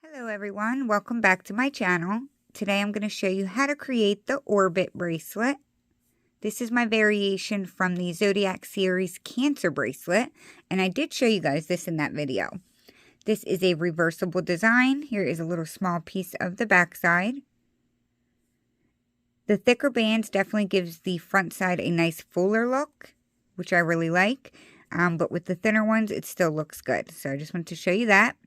Hello everyone, welcome back to my channel. Today I'm going to show you how to create the orbit bracelet. This is my variation from the Zodiac series Cancer bracelet, and I did show you guys this in that video. This is a reversible design. Here is a little small piece of the back side. The thicker bands definitely gives the front side a nice fuller look, which I really like, but with the thinner ones it still looks good. So I just wanted to show you that.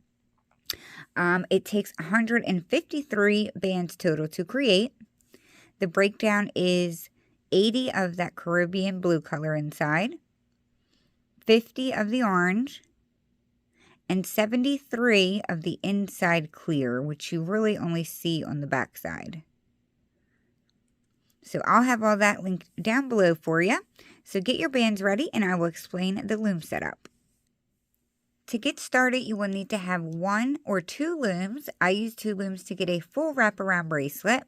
It takes 153 bands total to create. The breakdown is 80 of that Caribbean blue color inside, 50 of the orange, and 73 of the inside clear, which you really only see on the back side. So I'll have all that linked down below for you. So get your bands ready and I will explain the loom setup. To get started, you will need to have 1 or 2 looms. I use 2 looms to get a full wraparound bracelet.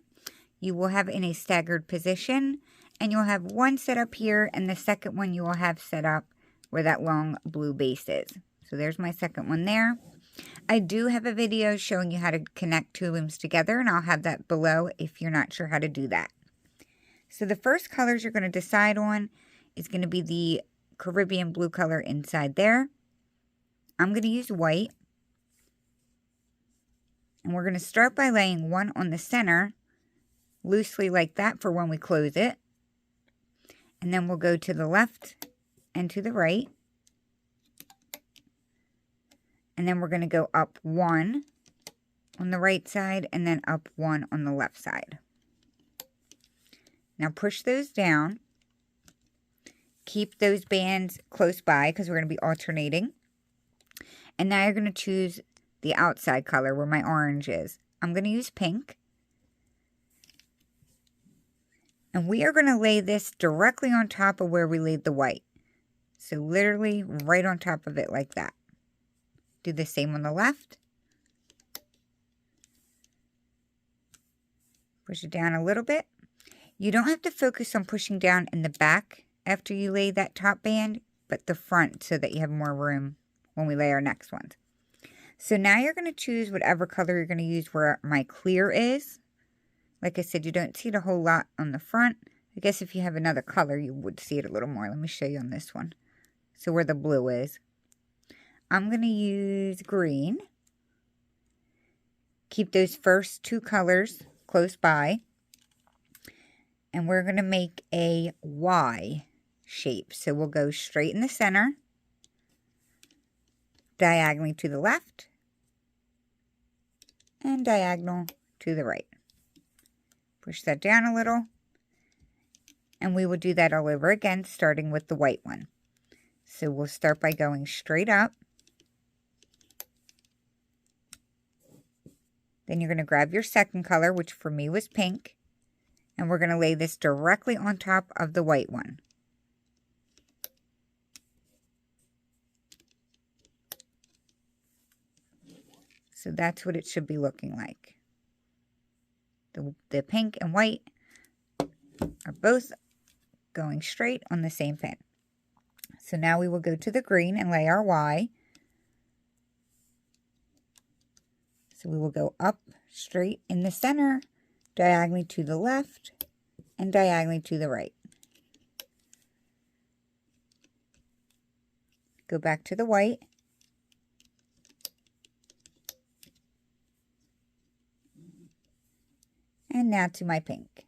You will have in a staggered position, and you'll have one set up here, and the second one you will have set up where that long blue base is. So there's my second one there. I do have a video showing you how to connect 2 looms together, and I'll have that below if you're not sure how to do that. So the first colors you're going to decide on is going to be the Caribbean blue color inside there. I'm going to use white, and we're going to start by laying one on the center, loosely like that for when we close it, and then we'll go to the left and to the right, and then we're going to go up 1 on the right side, and then up 1 on the left side. Now push those down, keep those bands close by because we're going to be alternating. And now you're going to choose the outside color where my orange is. I'm going to use pink. And we are going to lay this directly on top of where we laid the white. So literally right on top of it like that. Do the same on the left. Push it down a little bit. You don't have to focus on pushing down in the back after you lay that top band, but the front so that you have more room when we lay our next ones. So now you're going to choose whatever color you're going to use where my clear is. Like I said, you don't see it a whole lot on the front. I guess if you have another color, you would see it a little more. Let me show you on this one. So where the blue is. I'm going to use green. Keep those first 2 colors close by. And we're going to make a Y shape. So we'll go straight in the center, diagonally to the left, and diagonal to the right. Push that down a little, and we will do that all over again, starting with the white one. So we'll start by going straight up. Then you're going to grab your second color, which for me was pink, and we're going to lay this directly on top of the white one. So that's what it should be looking like. The pink and white are both going straight on the same pin. So now we will go to the green and lay our Y. So we will go up straight in the center, diagonally to the left, and diagonally to the right. Go back to the white. And now to my pink.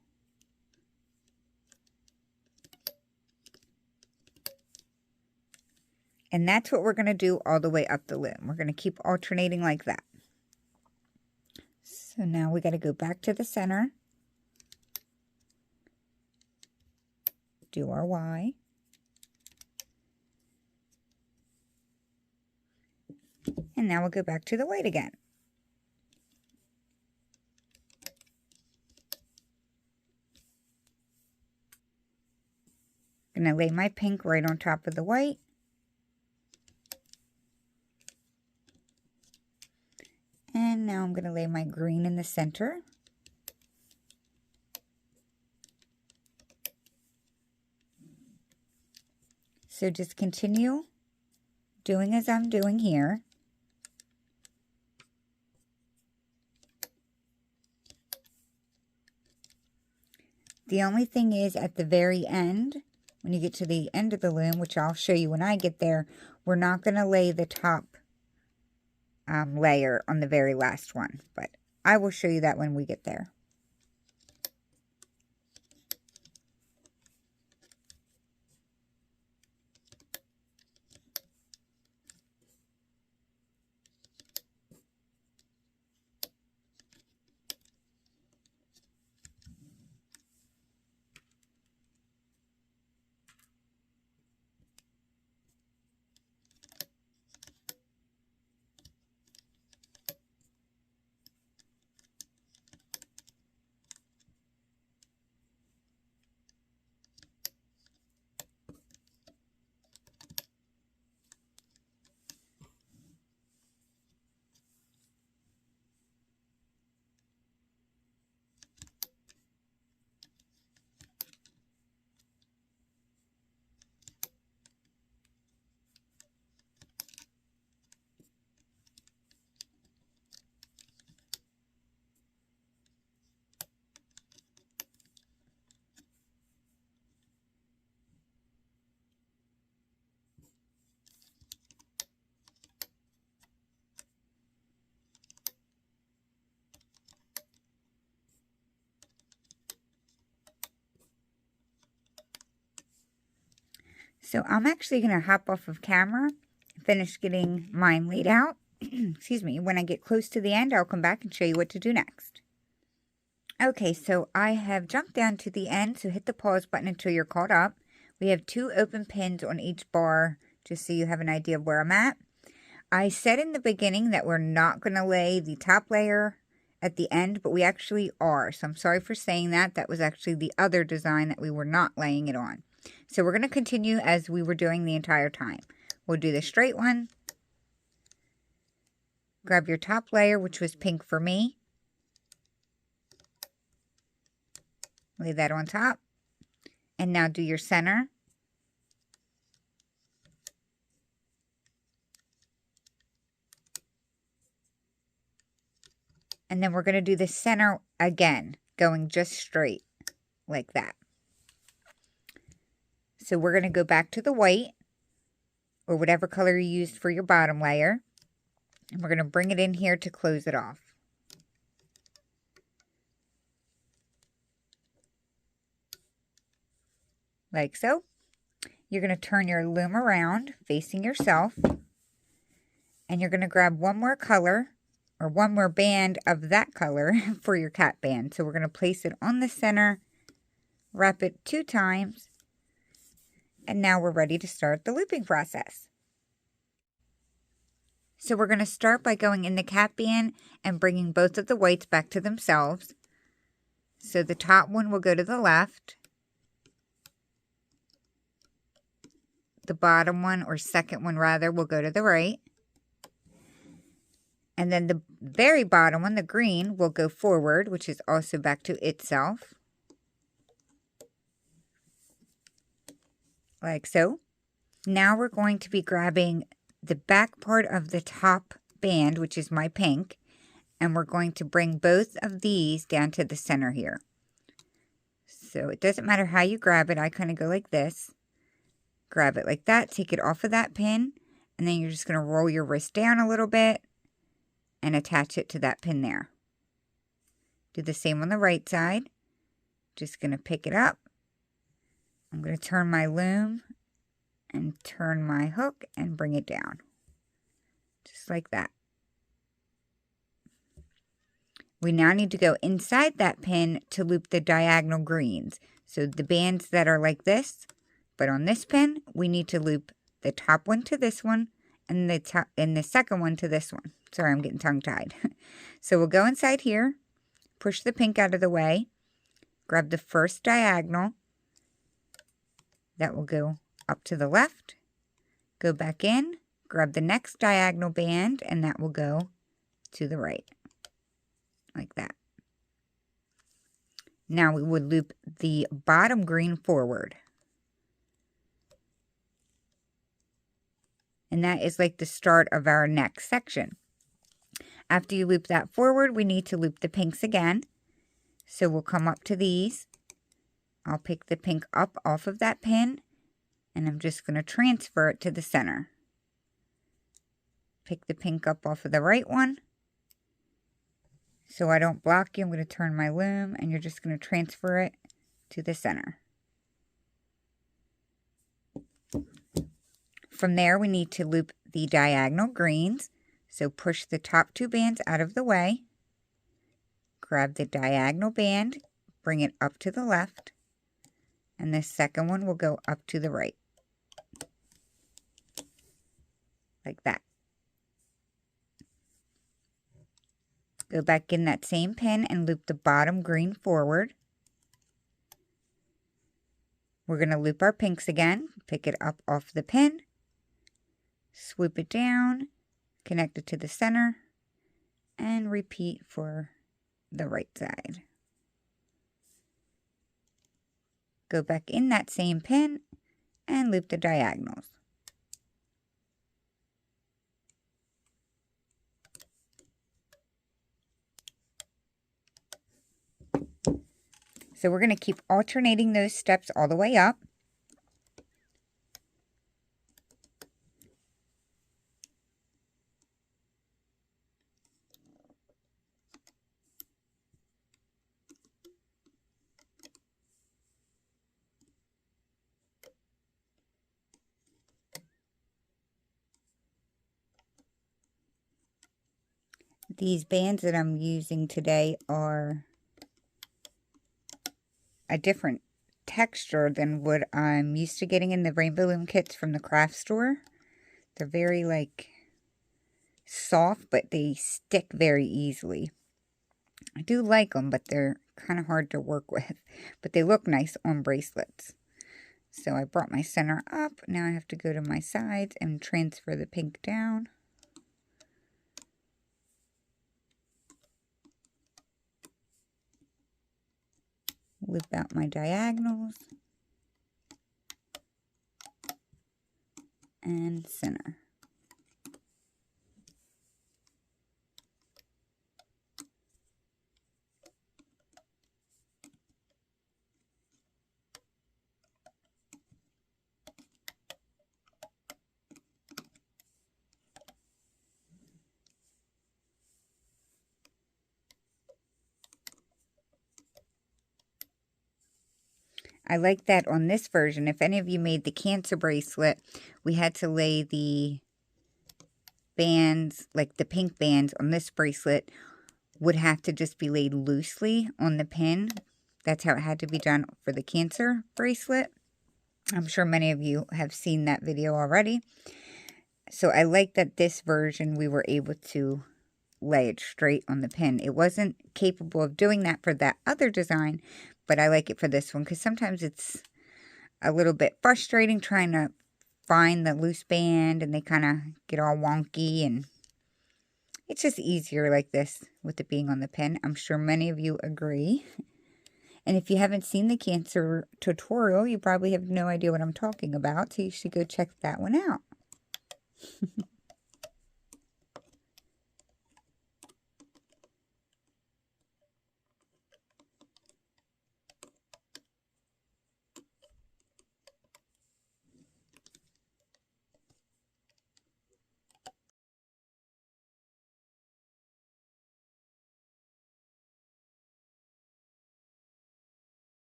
And that's what we're going to do all the way up the loom. We're going to keep alternating like that. So now we got to go back to the center. Do our Y. And now we'll go back to the white again. I'm going to lay my pink right on top of the white. And now I'm going to lay my green in the center. So just continue doing as I'm doing here. The only thing is at the very end, when you get to the end of the loom, which I'll show you when I get there, we're not going to lay the top layer on the very last one, but I will show you that when we get there. So I'm actually going to hop off of camera, finish getting mine laid out. Excuse me. When I get close to the end, I'll come back and show you what to do next. Okay, so I have jumped down to the end, so hit the pause button until you're caught up. We have 2 open pins on each bar, just so you have an idea of where I'm at. I said in the beginning that we're not going to lay the top layer at the end, but we actually are. So I'm sorry for saying that. That was actually the other design that we were not laying it on. So we're going to continue as we were doing the entire time. We'll do the straight one. Grab your top layer, which was pink for me. Lay that on top. And now do your center. And then we're going to do the center again, going just straight like that. So we're going to go back to the white, or whatever color you used for your bottom layer. And we're going to bring it in here to close it off. Like so. You're going to turn your loom around, facing yourself. And you're going to grab one more color, or one more band of that color for your cat band. So we're going to place it on the center, wrap it 2 times, and now we're ready to start the looping process. So we're going to start by going in the cat band and bringing both of the whites back to themselves. So the top one will go to the left. The bottom one, or second one rather, will go to the right. And then the very bottom one, the green, will go forward, which is also back to itself. Like so. Now we're going to be grabbing the back part of the top band, which is my pink, and we're going to bring both of these down to the center here. So it doesn't matter how you grab it. I kind of go like this. Grab it like that, take it off of that pin, and then you're just going to roll your wrist down a little bit and attach it to that pin there. Do the same on the right side. Just going to pick it up. I'm going to turn my loom and turn my hook and bring it down. Just like that. We now need to go inside that pin to loop the diagonal greens. So the bands that are like this, but on this pin, we need to loop the top one to this one and the second one to this one. Sorry, I'm getting tongue-tied. So we'll go inside here, push the pink out of the way, grab the first diagonal. That will go up to the left, go back in, grab the next diagonal band, and that will go to the right, like that. Now we would loop the bottom green forward. And that is like the start of our next section. After you loop that forward, we need to loop the pinks again. So we'll come up to these, I'll pick the pink up off of that pin, and I'm just going to transfer it to the center. Pick the pink up off of the right one. So I don't block you, I'm going to turn my loom, and you're just going to transfer it to the center. From there, we need to loop the diagonal greens. So push the top 2 bands out of the way. Grab the diagonal band, bring it up to the left, and the second one will go up to the right. Like that. Go back in that same pin and loop the bottom green forward. We're going to loop our pinks again. Pick it up off the pin. Swoop it down. Connect it to the center. And repeat for the right side. Go back in that same pin and loop the diagonals. So we're going to keep alternating those steps all the way up. These bands that I'm using today are a different texture than what I'm used to getting in the Rainbow Loom kits from the craft store. They're very like soft, but they stick very easily. I do like them, but they're kind of hard to work with. But they look nice on bracelets. So I brought my center up. Now I have to go to my sides and transfer the pink down. Loop out my diagonals. And center. I like that on this version. If any of you made the Cancer bracelet, we had to lay the bands, like the pink bands on this bracelet, would have to just be laid loosely on the pin. That's how it had to be done for the Cancer bracelet. I'm sure many of you have seen that video already. So I like that this version we were able to lay it straight on the pin. It wasn't capable of doing that for that other design, but I like it for this one because sometimes it's a little bit frustrating trying to find the loose band and they kind of get all wonky, and it's just easier like this with it being on the pin. I'm sure many of you agree. And if you haven't seen the Cancer tutorial, you probably have no idea what I'm talking about, so you should go check that one out.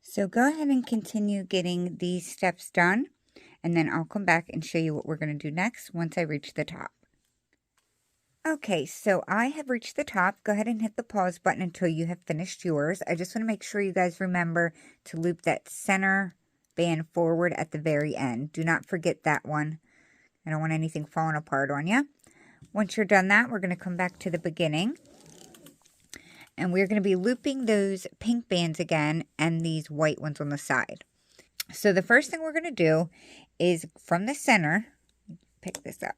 So go ahead and continue getting these steps done, and then I'll come back and show you what we're going to do next once I reach the top. Okay, so I have reached the top. Go ahead and hit the pause button until you have finished yours. I just want to make sure you guys remember to loop that center band forward at the very end. Do not forget that one. I don't want anything falling apart on you. Once you're done that, we're going to come back to the beginning. And we're going to be looping those pink bands again and these white ones on the side. So the first thing we're going to do is from the center, pick this up.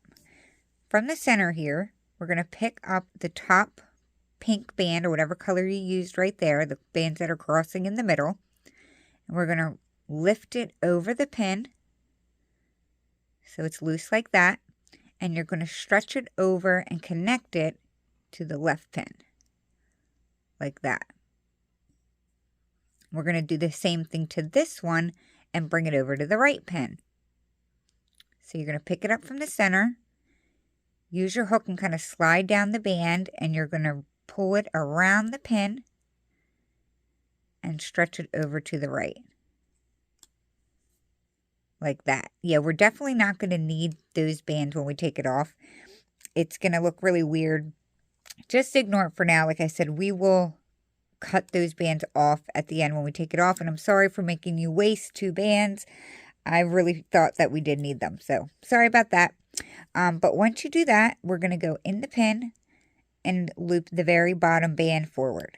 From the center here, we're going to pick up the top pink band or whatever color you used right there, the bands that are crossing in the middle, and we're going to lift it over the pin so it's loose like that, and you're going to stretch it over and connect it to the left pin like that. We're going to do the same thing to this one and bring it over to the right pin. So you're going to pick it up from the center, use your hook and kind of slide down the band, and you're going to pull it around the pin and stretch it over to the right. Like that. Yeah, we're definitely not going to need those bands when we take it off. It's going to look really weird. Just ignore it for now. Like I said, we will cut those bands off at the end when we take it off. And I'm sorry for making you waste 2 bands. I really thought that we did need them. So sorry about that. But once you do that, we're going to go in the pin and loop the very bottom band forward.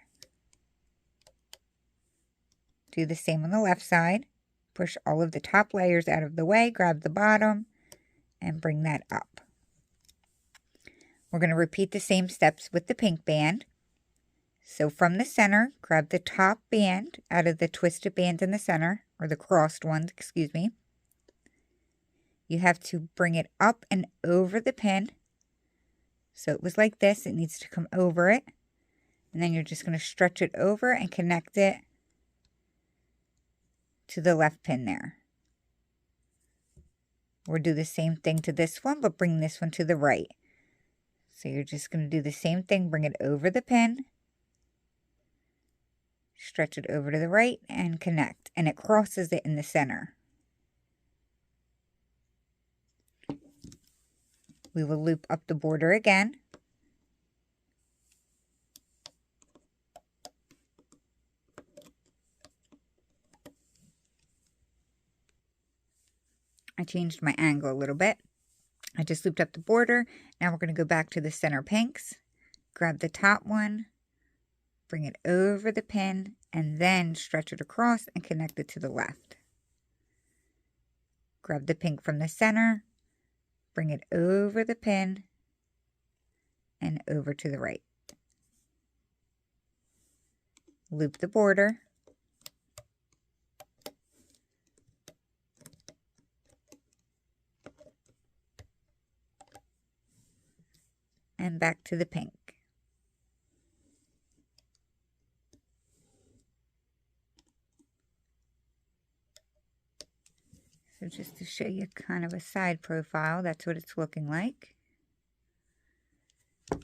Do the same on the left side. Push all of the top layers out of the way, grab the bottom, and bring that up. We're going to repeat the same steps with the pink band. So from the center, grab the top band out of the twisted band in the center, or the crossed ones, excuse me. You have to bring it up and over the pin. So it was like this, it needs to come over it. And then you're just going to stretch it over and connect it to the left pin there. We'll do the same thing to this one, but bring this one to the right. So you're just going to do the same thing, bring it over the pin, stretch it over to the right, and connect. And it crosses it in the center. We will loop up the border again. I changed my angle a little bit. I just looped up the border. Now we're going to go back to the center pinks. Grab the top one, bring it over the pin, and then stretch it across and connect it to the left. Grab the pink from the center, bring it over the pin, and over to the right. Loop the border. And back to the pink. So just to show you kind of a side profile, that's what it's looking like. And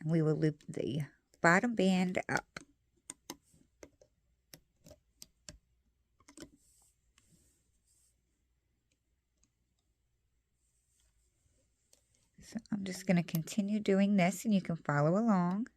we will loop the bottom band up. So I'm just going to continue doing this and you can follow along.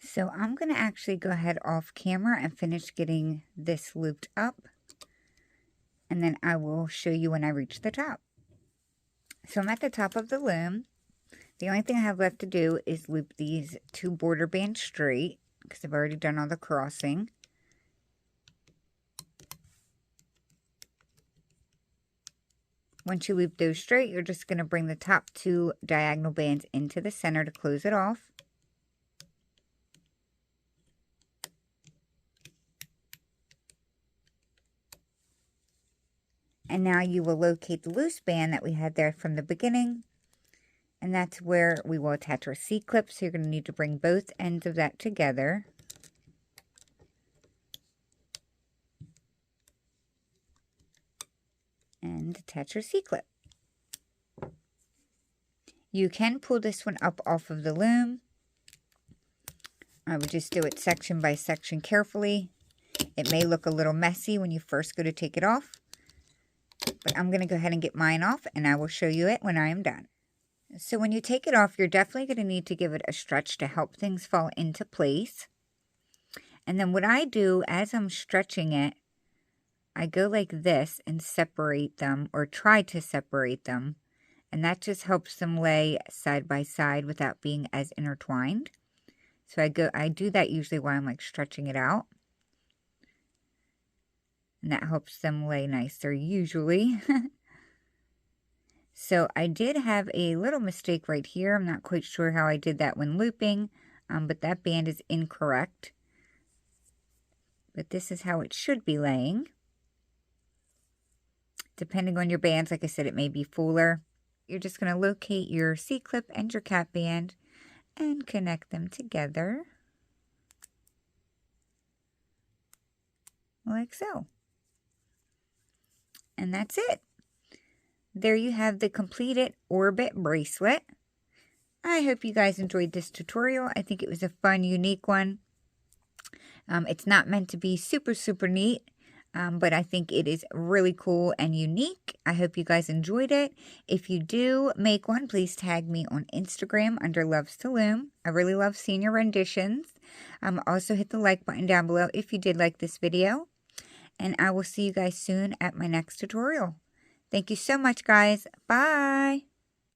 So I'm going to actually go ahead off camera and finish getting this looped up. And then I will show you when I reach the top. So I'm at the top of the loom. The only thing I have left to do is loop these 2 border bands straight because I've already done all the crossing. Once you loop those straight, you're just going to bring the top 2 diagonal bands into the center to close it off. And now you will locate the loose band that we had there from the beginning. And that's where we will attach our C-clip. So you're going to need to bring both ends of that together. And attach your C-clip. You can pull this one up off of the loom. I would just do it section by section carefully. It may look a little messy when you first go to take it off. But I'm going to go ahead and get mine off, and I will show you it when I am done. So when you take it off, you're definitely going to need to give it a stretch to help things fall into place. And then what I do as I'm stretching it, I go like this and separate them, or try to separate them. And that just helps them lay side by side without being as intertwined. So I do that usually while I'm like stretching it out. And that helps them lay nicer usually. So I did have a little mistake right here. I'm not quite sure how I did that when looping, but that band is incorrect. But this is how it should be laying. Depending on your bands, like I said, it may be fuller. You're just going to locate your C-clip and your cap band and connect them together. Like so. And that's it. There you have the completed orbit bracelet. I hope you guys enjoyed this tutorial. I think it was a fun, unique one. It's not meant to be super, super neat, but I think it is really cool and unique. I hope you guys enjoyed it. If you do make one, please tag me on Instagram under Loves to Loom. I really love seeing your renditions. Also hit the like button down below if you did like this video. And I will see you guys soon at my next tutorial. Thank you so much, guys. Bye.